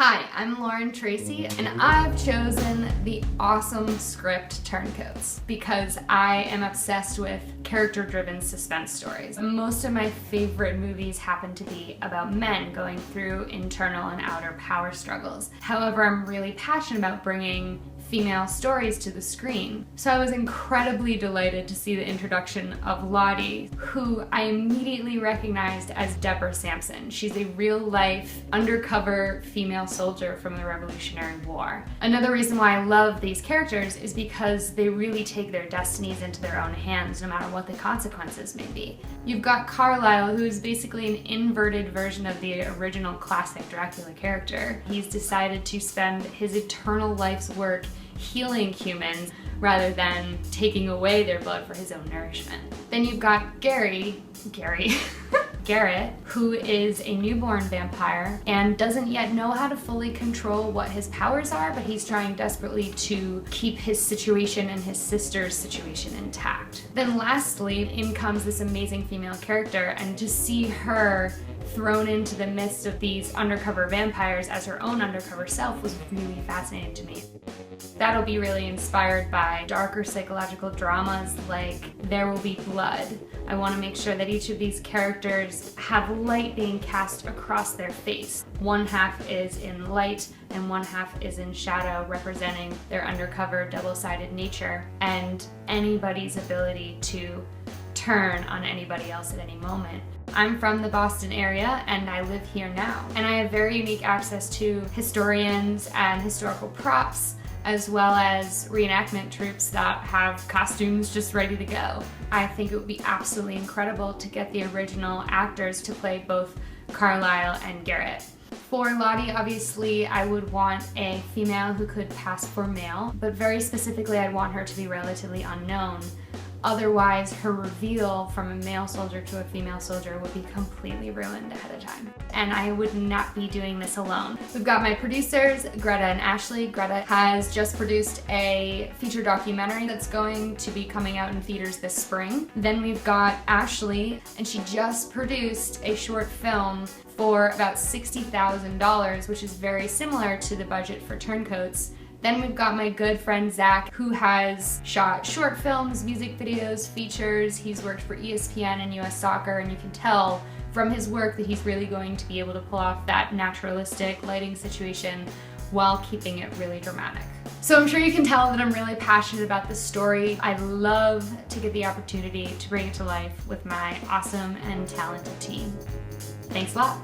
Hi, I'm Lauren Tracy, and I've chosen the awesome script Turncoats because I am obsessed with character-driven suspense stories. Most of my favorite movies happen to be about men going through internal and outer power struggles. However, I'm really passionate about bringing female stories to the screen. So I was incredibly delighted to see the introduction of Lottie, who I immediately recognized as Deborah Sampson. She's a real-life, undercover female soldier from the Revolutionary War. Another reason why I love these characters is because they really take their destinies into their own hands, no matter what the consequences may be. You've got Carlisle, who is basically an inverted version of the original classic Dracula character. He's decided to spend his eternal life's work healing humans rather than taking away their blood for his own nourishment. Then you've got Garrett, who is a newborn vampire and doesn't yet know how to fully control what his powers are, but he's trying desperately to keep his situation and his sister's situation intact. Then lastly, in comes this amazing female character, and to see her thrown into the midst of these undercover vampires as her own undercover self was really fascinating to me. That'll be really inspired by darker psychological dramas like There Will Be Blood. I want to make sure that each of these characters have light being cast across their face. One half is in light and one half is in shadow, representing their undercover double-sided nature and anybody's ability to turn on anybody else at any moment. I'm from the Boston area and I live here now, and I have very unique access to historians and historical props, as well as reenactment troupes that have costumes just ready to go. I think it would be absolutely incredible to get the original actors to play both Carlisle and Garrett. For Lottie, obviously, I would want a female who could pass for male, but very specifically, I'd want her to be relatively unknown. Otherwise, her reveal from a male soldier to a female soldier would be completely ruined ahead of time. And I would not be doing this alone. We've got my producers, Greta and Ashleigh. Greta has just produced a feature documentary that's going to be coming out in theaters this spring. Then we've got Ashleigh, and she just produced a short film for about $60,000, which is very similar to the budget for Turncoats. Then we've got my good friend Zach, who has shot short films, music videos, features. He's worked for ESPN and US Soccer, and you can tell from his work that he's really going to be able to pull off that naturalistic lighting situation while keeping it really dramatic. So I'm sure you can tell that I'm really passionate about this story. I'd love to get the opportunity to bring it to life with my awesome and talented team. Thanks a lot.